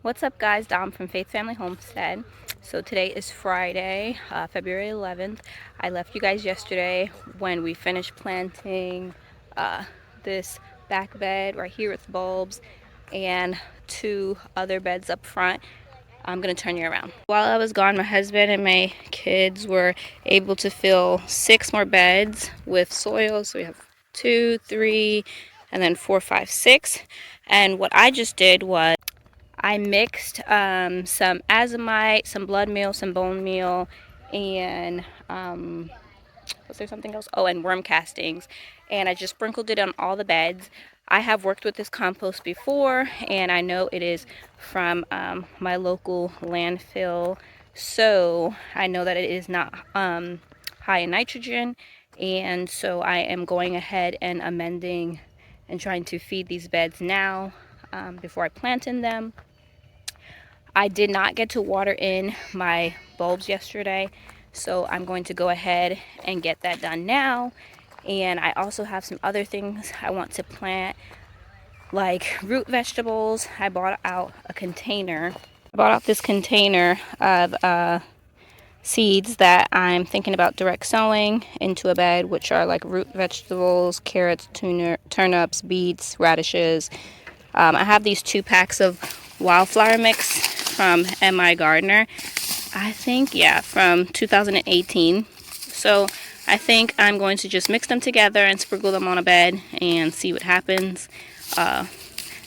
What's up, guys? Dom from Faith Family Homestead. So today is Friday, February 11th. I left you guys yesterday when we finished planting this back bed right here with bulbs and two other beds up front. I'm gonna turn you around. While I was gone, my husband and my kids were able to fill 6 more beds with soil. So we have 2, 3, and then 4, 5, 6. And what I just did was I mixed some azomite, some blood meal, some bone meal, and was there something else? Oh, and worm castings. And I just sprinkled it on all the beds. I have worked with this compost before, and I know it is from my local landfill. So I know that it is not high in nitrogen. And so I am going ahead and amending and trying to feed these beds now before I plant in them. I did not get to water in my bulbs yesterday, so I'm going to go ahead and get that done now. And I also have some other things I want to plant, like root vegetables. I bought out a container. I bought out this container of seeds that I'm thinking about direct sowing into a bed, which are like root vegetables, carrots, turnips, beets, radishes. I have these 2 packs of wildflower mix from M.I. Gardner. I think, yeah, from 2018. So I think I'm going to just mix them together and sprinkle them on a bed and see what happens.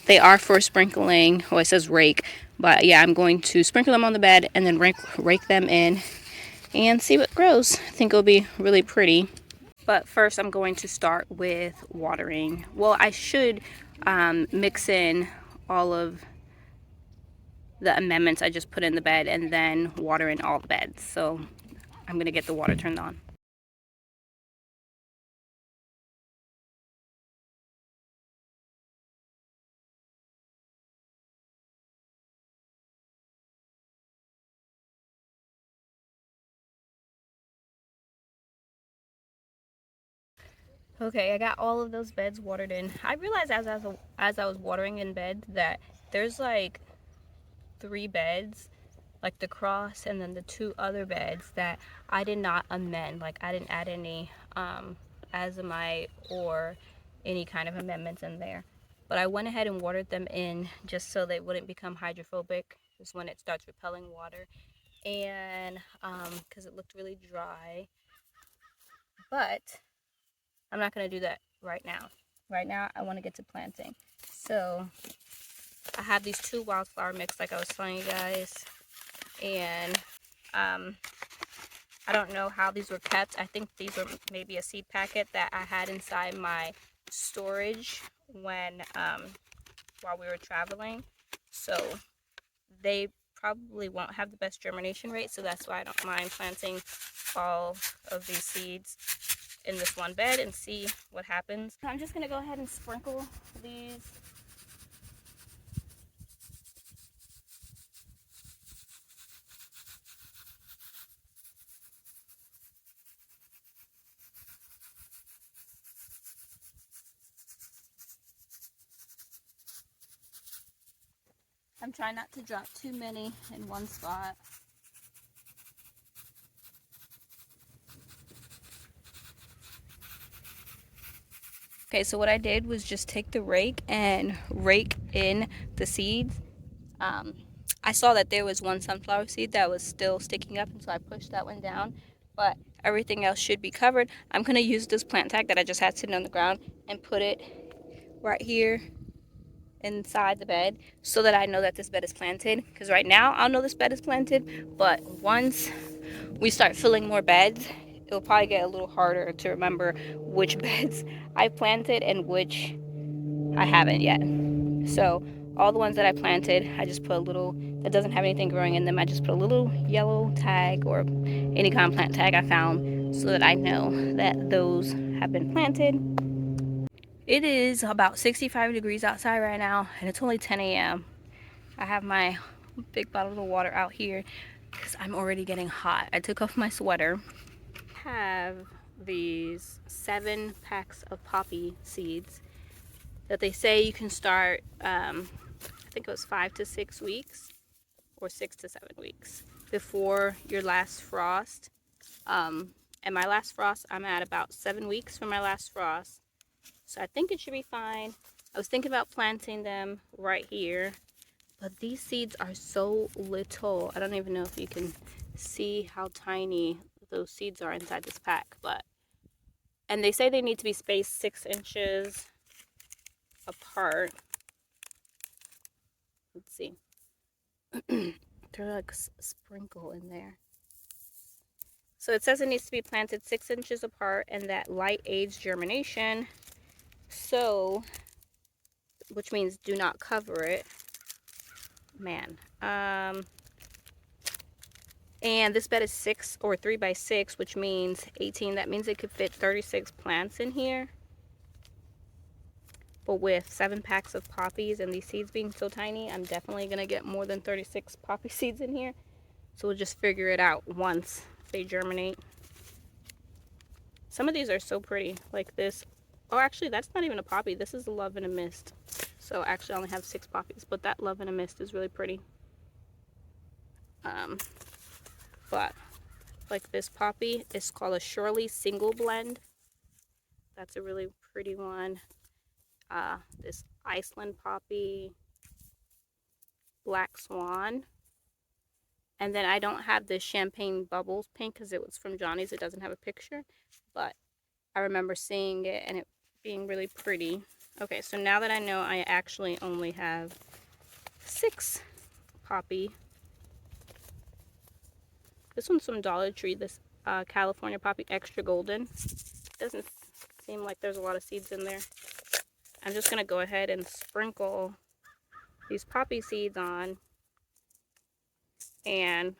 They are for sprinkling. Oh, it says rake. But yeah, I'm going to sprinkle them on the bed and then rake them in and see what grows. I think it'll be really pretty. But first I'm going to start with watering. Well, I should mix in all of the amendments I just put in the bed and then water in all the beds. So I'm going to get the water turned on. Okay, I got all of those beds watered in. I realized as I was watering in beds that there's like 3 beds, like the cross and then the 2 other beds that I did not amend. Like I didn't add any azomite or any kind of amendments in there. But I went ahead and watered them in just so they wouldn't become hydrophobic just when it starts repelling water. And because it looked really dry. But I'm not going to do that right now. Right now, I want to get to planting. So I have these 2 wildflower mix like I was telling you guys. And I don't know how these were kept. I think these were maybe a seed packet that I had inside my storage when while we were traveling. So they probably won't have the best germination rate, so that's why I don't mind planting all of these seeds in this one bed and see what happens. I'm just gonna go ahead and sprinkle these. I'm trying not to drop too many in one spot. Okay, so what I did was just take the rake and rake in the seeds. I saw that there was one sunflower seed that was still sticking up, and so I pushed that one down, but everything else should be covered. I'm going to use this plant tag that I just had sitting on the ground and put it right here inside the bed so that I know that this bed is planted, because right now I'll know this bed is planted, but once we start filling more beds, it'll probably get a little harder to remember which beds I planted and which I haven't yet. So all the ones that I planted, I just put a little, that doesn't have anything growing in them, I just put a little yellow tag or any kind of plant tag I found so that I know that those have been planted. It is about 65 degrees outside right now, and it's only 10 a.m. I have my big bottle of water out here because I'm already getting hot. I took off my sweater. I have these 7 packs of poppy seeds that they say you can start at think it was 5 to 6 weeks or 6 to 7 weeks before your last frost. And my last frost, I'm at about 7 weeks from my last frost. So I think it should be fine. I was thinking about planting them right here, but these seeds are so little. I don't even know if you can see how tiny those seeds are inside this pack, and they say they need to be spaced 6 inches apart. Let's see. They're like a sprinkle in there. So it says it needs to be planted 6 inches apart and that light aids germination. So, which means do not cover it. Man. And this bed is 6 or 3 by 6, which means 18. That means it could fit 36 plants in here. But with 7 packs of poppies and these seeds being so tiny, I'm definitely going to get more than 36 poppy seeds in here. So we'll just figure it out once they germinate. Some of these are so pretty, like this. Oh, actually, that's not even a poppy. This is a love in a mist. So actually, I only have 6 poppies, but that love in a mist is really pretty. But like this poppy is called a Shirley single blend. That's a really pretty one. This Iceland poppy, Black Swan. And then I don't have the Champagne Bubbles pink because it was from Johnny's. It doesn't have a picture, but I remember seeing it and it being really pretty. Okay, so now that I know I actually only have 6 poppy. This one's from Dollar Tree, this California Poppy Extra Golden. Doesn't seem like there's a lot of seeds in there. I'm just going to go ahead and sprinkle these poppy seeds on, and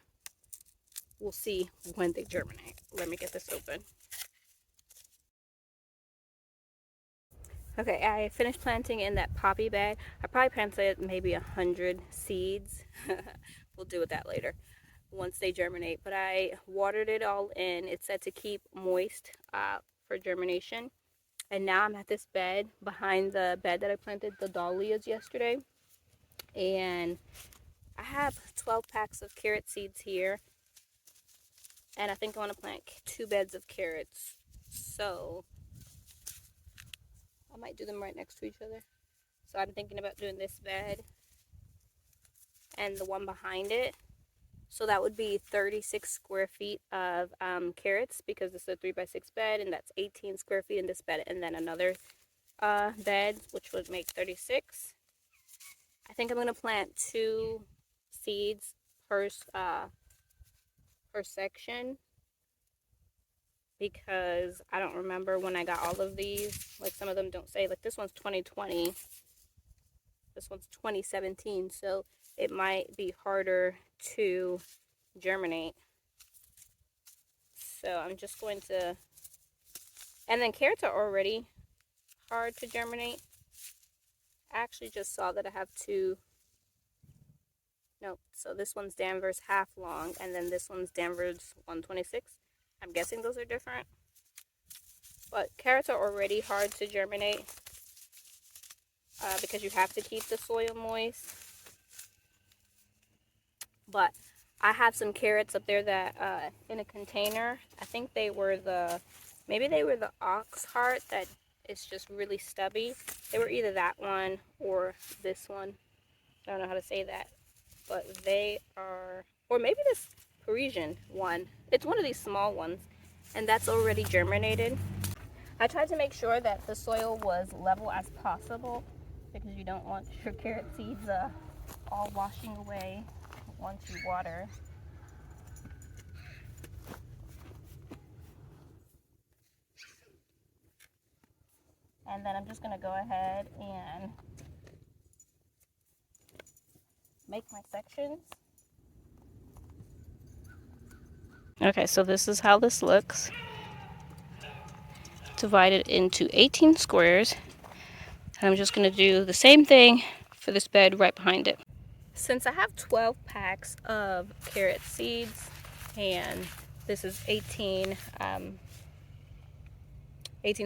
we'll see when they germinate. Let me get this open. Okay, I finished planting in that poppy bed. I probably planted maybe 100 seeds. We'll deal with that later once they germinate. But I watered it all in. It's said to keep moist for germination. And now I'm at this bed behind the bed that I planted the dahlias yesterday. And I have 12 packs of carrot seeds here. And I think I want to plant 2 beds of carrots. So I might do them right next to each other. So I'm thinking about doing this bed and the one behind it. So that would be 36 square feet of carrots, because this is a 3 by 6 bed, and that's 18 square feet in this bed, and then another bed, which would make 36. I think I'm going to plant 2 seeds per section, because I don't remember when I got all of these. Like, some of them don't say, like this one's 2020, this one's 2017, so it might be harder to germinate. So I'm just going to, and then carrots are already hard to germinate. I actually just saw that I have 2. Nope, so this one's Danvers half long, and then this one's Danvers 126. I'm guessing those are different. But carrots are already hard to germinate because you have to keep the soil moist. But I have some carrots up there that in a container. I think they were maybe they were the ox heart that is just really stubby. They were either that one or this one. I don't know how to say that. But they are, or maybe this Parisian one. It's one of these small ones, and that's already germinated. I tried to make sure that the soil was level as possible, because you don't want your carrot seeds all washing away once you water. And then I'm just going to go ahead and make my sections. Okay, so this is how this looks. Divided into 18 squares. And I'm just going to do the same thing for this bed right behind it. Since I have 12 packs of carrot seeds, and this is 18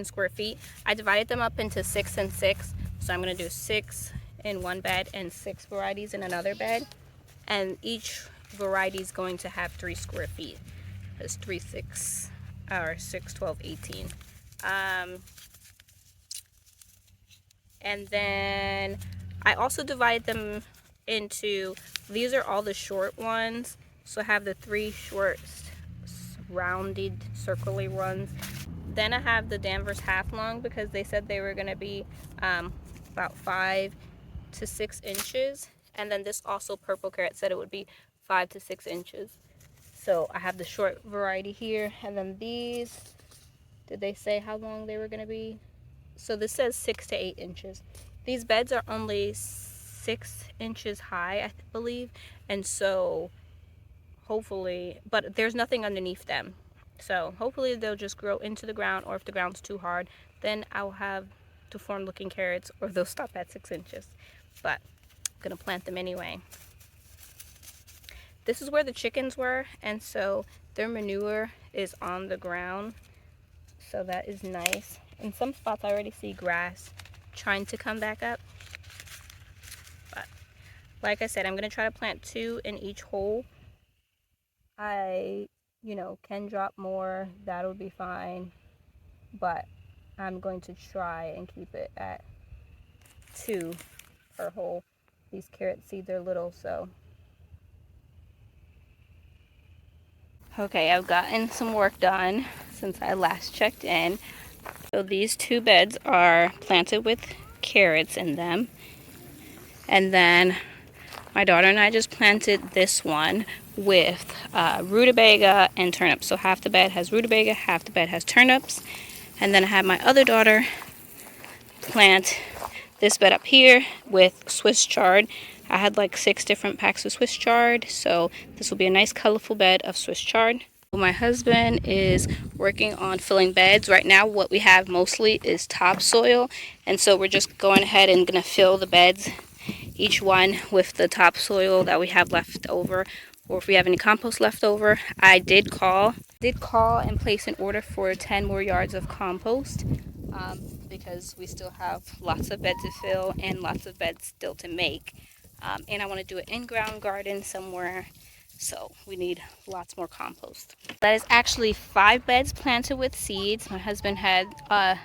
square feet, I divided them up into 6 and 6. So I'm going to do 6 in one bed and 6 varieties in another bed. And each variety is going to have 3 square feet. It's 3, 6, or 6, 12, 18. And then I also divide them into, these are all the short ones. So I have the 3 short rounded circly ones. Then I have the Danvers half long because they said they were going to be about 5 to 6 inches. And then this also purple carrot said it would be 5 to 6 inches. So I have the short variety here. And then these, did they say how long they were going to be? So this says 6 to 8 inches. These beds are only 6 inches high, I believe. And so hopefully, but there's nothing underneath them. So hopefully they'll just grow into the ground, or if the ground's too hard, then I'll have deformed looking carrots, or they'll stop at 6 inches. But I'm gonna plant them anyway. This is where the chickens were, and so their manure is on the ground. So that is nice. In some spots I already see grass trying to come back up. But like I said, I'm gonna try to plant 2 in each hole. I, can drop more, that'll be fine, but I'm going to try and keep it at 2 per hole. These carrot seeds are little, so. Okay, I've gotten some work done since I last checked in. So these 2 beds are planted with carrots in them. And then my daughter and I just planted this one with rutabaga and turnips. So half the bed has rutabaga, half the bed has turnips. And then I had my other daughter plant this bed up here with Swiss chard. I had like 6 different packs of Swiss chard, so this will be a nice colorful bed of Swiss chard. My husband is working on filling beds. Right now what we have mostly is topsoil, and so we're just going ahead and gonna fill the beds, each one with the topsoil that we have left over, or if we have any compost left over. I did call and place an order for 10 more yards of compost because we still have lots of beds to fill and lots of beds still to make. And I want to do an in-ground garden somewhere, so we need lots more compost. That is actually 5 beds planted with seeds. My husband had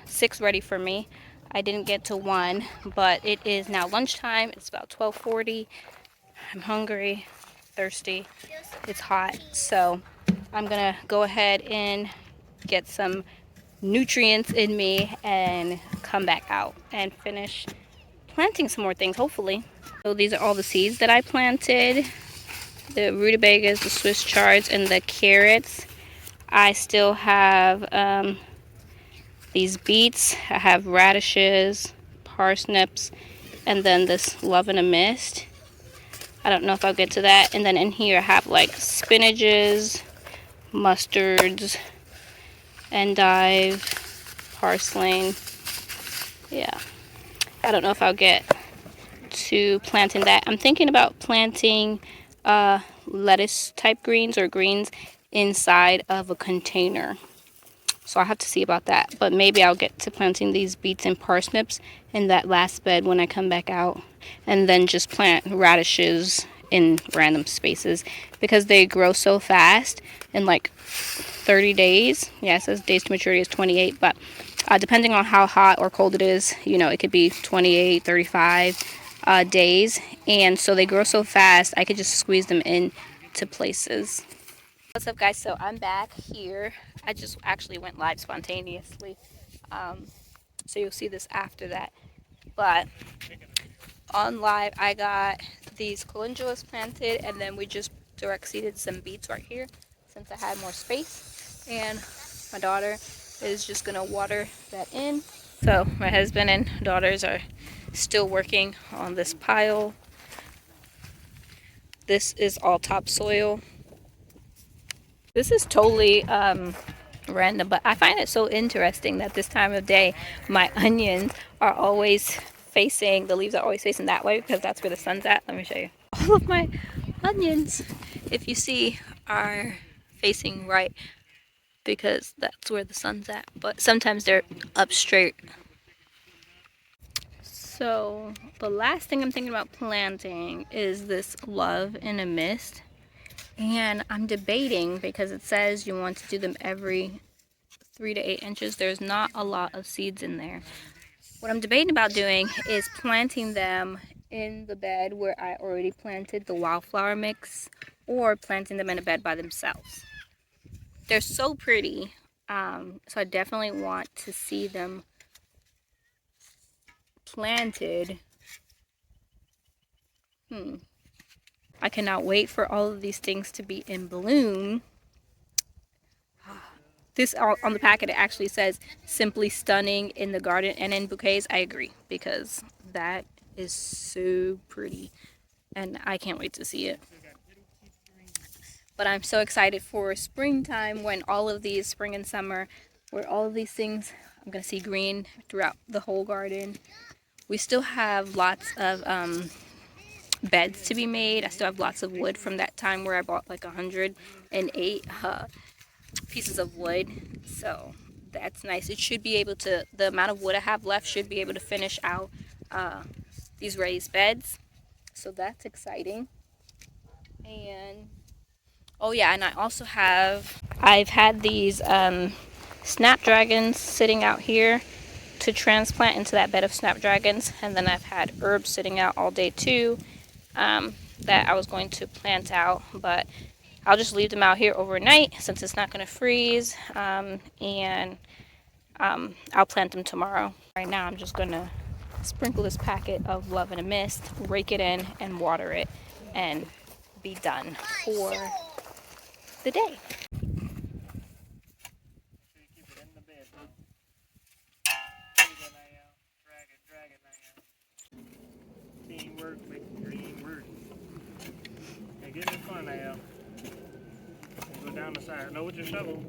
6 ready for me. I didn't get to 1, but it is now lunchtime. It's about 12:40. I'm hungry, thirsty, it's hot, so I'm gonna go ahead and get some nutrients in me and come back out and finish planting some more things, hopefully. So these are all the seeds that I planted. The rutabagas, the Swiss chards, and the carrots. I still have these beets. I have radishes, parsnips, and then this love in a mist. I don't know if I'll get to that. And then in here I have like spinaches, mustards, endive, parsley. Yeah, I don't know if I'll get to planting that. I'm thinking about planting lettuce type greens or greens inside of a container. So I'll have to see about that. But maybe I'll get to planting these beets and parsnips in that last bed when I come back out. And then just plant radishes in random spaces because they grow so fast in like 30 days. Yeah, it says days to maturity is 28, but depending on how hot or cold it is, it could be 28, 35 days. And so they grow so fast, I could just squeeze them into places. What's up, guys? So I'm back here. I just actually went live spontaneously. So you'll see this after that. But on live, I got these calendulas planted, and then we just direct seeded some beets right here since I had more space. And my daughter is just gonna water that in. So my husband and daughters are still working on this pile. This is all topsoil. This is totally random, but I find it so interesting that this time of day my onions are always facing, the leaves are always facing that way because that's where the sun's at. Let me show you. All of my onions, if you see, are facing right because that's where the sun's at, but sometimes they're up straight. So the last thing I'm thinking about planting is this love in a mist. And I'm debating because it says you want to do them every 3 to 8 inches. There's not a lot of seeds in there. What I'm debating about doing is planting them in the bed where I already planted the wildflower mix, or planting them in a bed by themselves. They're so pretty, so I definitely want to see them planted. I cannot wait for all of these things to be in bloom. This on the packet, it actually says simply stunning in the garden and in bouquets. I agree, because that is so pretty and I can't wait to see it. But I'm so excited for springtime, when all of these, spring and summer, where all of these things, I'm gonna see green throughout the whole garden. We still have lots of beds to be made. I still have lots of wood from that time where I bought like 108 pieces of wood, so that's nice. It should be able to, the amount of wood I have left should be able to finish out these raised beds, so that's exciting. And oh yeah, and I've had these snapdragons sitting out here to transplant into that bed of snapdragons, and then I've had herbs sitting out all day too, that I was going to plant out, but I'll just leave them out here overnight since it's not going to freeze, and I'll plant them tomorrow. Right now I'm just going to sprinkle this packet of love in a mist, rake it in, and water it, and be done for the day. Teamwork makes the dream work. Hey, get in front now. Go down the side. No, with your shovel.